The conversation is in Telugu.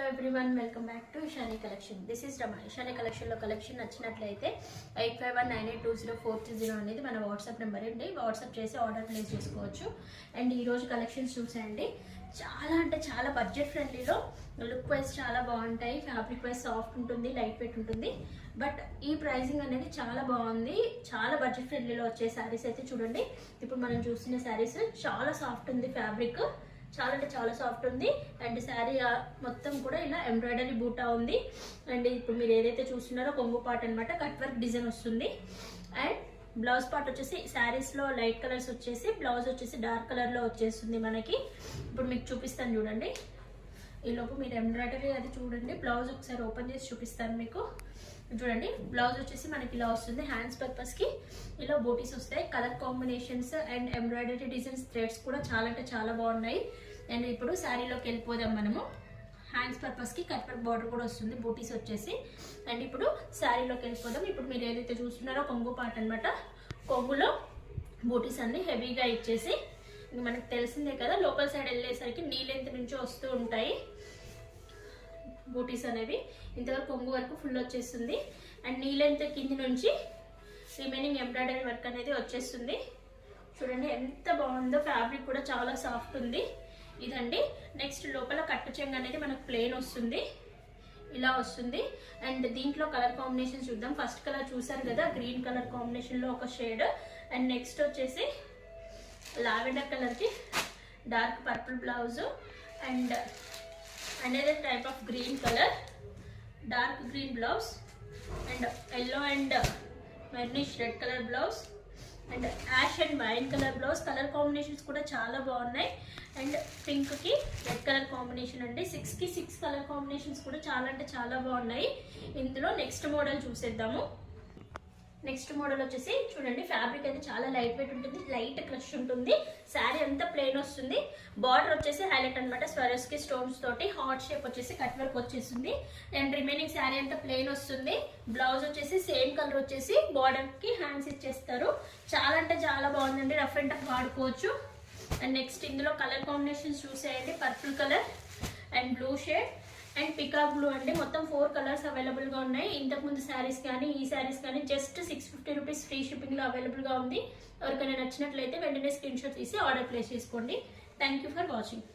Hello everyone, welcome back to Ishani collection. This is Rama. Ishani కలెక్షన్లో కలెక్షన్ నచ్చినట్లయితే 8519820430 అనేది మన వాట్సాప్ నెంబర్ అండి. వాట్సాప్ చేసి ఆర్డర్ ప్లేస్ చేసుకోవచ్చు. అండ్ ఈరోజు కలెక్షన్స్ చూసేయండి. చాలా అంటే చాలా బడ్జెట్ ఫ్రెండ్లీలో లుక్ వైజ్ చాలా బాగుంటాయి. ఫ్యాబ్రిక్ వైజ్ సాఫ్ట్ ఉంటుంది, లైట్ వెయిట్ ఉంటుంది. బట్ ఈ ప్రైసింగ్ అనేది చాలా బాగుంది. చాలా బడ్జెట్ ఫ్రెండ్లీలో వచ్చే శారీస్ అయితే చూడండి. ఇప్పుడు మనం చూస్తున్న శారీస్ చాలా సాఫ్ట్ ఉంది, ఫ్యాబ్రిక్ చాలా అంటే చాలా సాఫ్ట్ ఉంది. అండ్ శారీ మొత్తం కూడా ఇలా ఎంబ్రాయిడరీ బూటా ఉంది. అండ్ ఇప్పుడు మీరు ఏదైతే చూస్తున్నారో కొంగు పార్ట్ అనమాట, కట్ వర్క్ డిజైన్ వస్తుంది. అండ్ బ్లౌజ్ పార్ట్ వచ్చేసి శారీస్లో లైట్ కలర్స్ వచ్చేసి, బ్లౌజ్ వచ్చేసి డార్క్ కలర్లో వచ్చేస్తుంది మనకి. ఇప్పుడు మీకు చూపిస్తాను చూడండి. ఈ లోపు మీరు ఎంబ్రాయిడరీ అది చూడండి. బ్లౌజ్ ఒకసారి ఓపెన్ చేసి చూపిస్తాను మీకు. చూడండి, బ్లౌజ్ వచ్చేసి మనకి ఇలా వస్తుంది. హ్యాండ్స్ పర్పస్కి ఇలా బోటీస్ వస్తాయి. Colour combinations and embroidery designs, threads కూడా చాలా అంటే చాలా బాగున్నాయి. అండ్ ఇప్పుడు శారీలోకి వెళ్ళిపోదాం మనము. హ్యాండ్స్ పర్పస్కి కట్ వర్క్ బార్డర్ కూడా వస్తుంది, బూటీస్ వచ్చేసి. అండ్ ఇప్పుడు శారీలోకి వెళ్ళిపోదాం. ఇప్పుడు మీరు ఏదైతే చూస్తున్నారో కొంగు పార్ట్ అనమాట. కొంగులో బూటీస్ అన్ని హెవీగా ఇచ్చేసి, మనకు తెలిసిందే కదా, లోపల సైడ్ వెళ్ళేసరికి నీ లెంత్ నుంచి వస్తూ ఉంటాయి బూటీస్ అనేవి. ఇంతవరకు కొంగు వరకు ఫుల్ వచ్చేస్తుంది. అండ్ నీ లెంత్ కింది నుంచి రిమైనింగ్ ఎంబ్రాయిడరీ వర్క్ అనేది వచ్చేస్తుంది. చూడండి ఎంత బాగుందో. ఫ్యాబ్రిక్ కూడా చాలా సాఫ్ట్ ఉంది. ఇదండి. నెక్స్ట్ లోపల కట్టు చెంగు అనేది మనకు ప్లెయిన్ వస్తుంది, ఇలా వస్తుంది. అండ్ దీంట్లో కలర్ కాంబినేషన్ చూద్దాం. ఫస్ట్ కలర్ చూసారు కదా, గ్రీన్ కలర్ కాంబినేషన్లో ఒక షేడ్. అండ్ నెక్స్ట్ వచ్చేసి లావెండర్ కలర్కి dark purple blouse. And another type of green colour, dark green blouse. And yellow and maroonish red colour blouse. And ash and wine colour blouse. Colour combinations కూడా చాలా బాగున్నాయి. అండ్ పింక్కి రెడ్ కలర్ కాంబినేషన్ అండి. 6కి 6 కలర్ కాంబినేషన్స్ కూడా చాలా అంటే చాలా బాగున్నాయి. ఇందులో నెక్స్ట్ మోడల్ చూసేద్దాము. నెక్స్ట్ మోడల్ వచ్చేసి చూడండి, ఫ్యాబ్రిక్ అయితే చాలా లైట్ వెయిట్ ఉంటుంది, లైట్ క్రష్ ఉంటుంది. శారీ అంతా ప్లెయిన్ వస్తుంది. బార్డర్ వచ్చేసి హైలైట్ అనమాట, స్వెరస్కి స్టోన్స్ తోటి హార్ట్ షేప్ వచ్చేసి కట్ వర్క్ వచ్చేస్తుంది. అండ్ రిమైనింగ్ శారీ అంతా ప్లెయిన్ వస్తుంది. బ్లౌజ్ వచ్చేసి సేమ్ కలర్ వచ్చేసి బార్డర్కి హ్యాండ్స్ ఇచ్చేస్తారు. చాలా అంటే చాలా బాగుందండి, రఫ్ అండ్ టఫ్ వాడుకోవచ్చు. అండ్ నెక్స్ట్ ఇందులో కలర్ కాంబినేషన్స్ చూసేయండి. Purple colour and blue shade and peacock blue అండి. మొత్తం 4 కలర్స్ అవైలబుల్గా ఉన్నాయి. ఇంతకుముందు శారీస్ కానీ ఈ శారీస్ కానీ జస్ట్ 650 రూపీస్ ఫ్రీ షిప్పింగ్లో అవైలబుల్గా ఉంది. ఎవరికైనా నచ్చినట్లయితే వెంటనే స్క్రీన్ షాట్ తీసి ఆర్డర్ ప్లేస్ చేసుకోండి. Thank you for watching.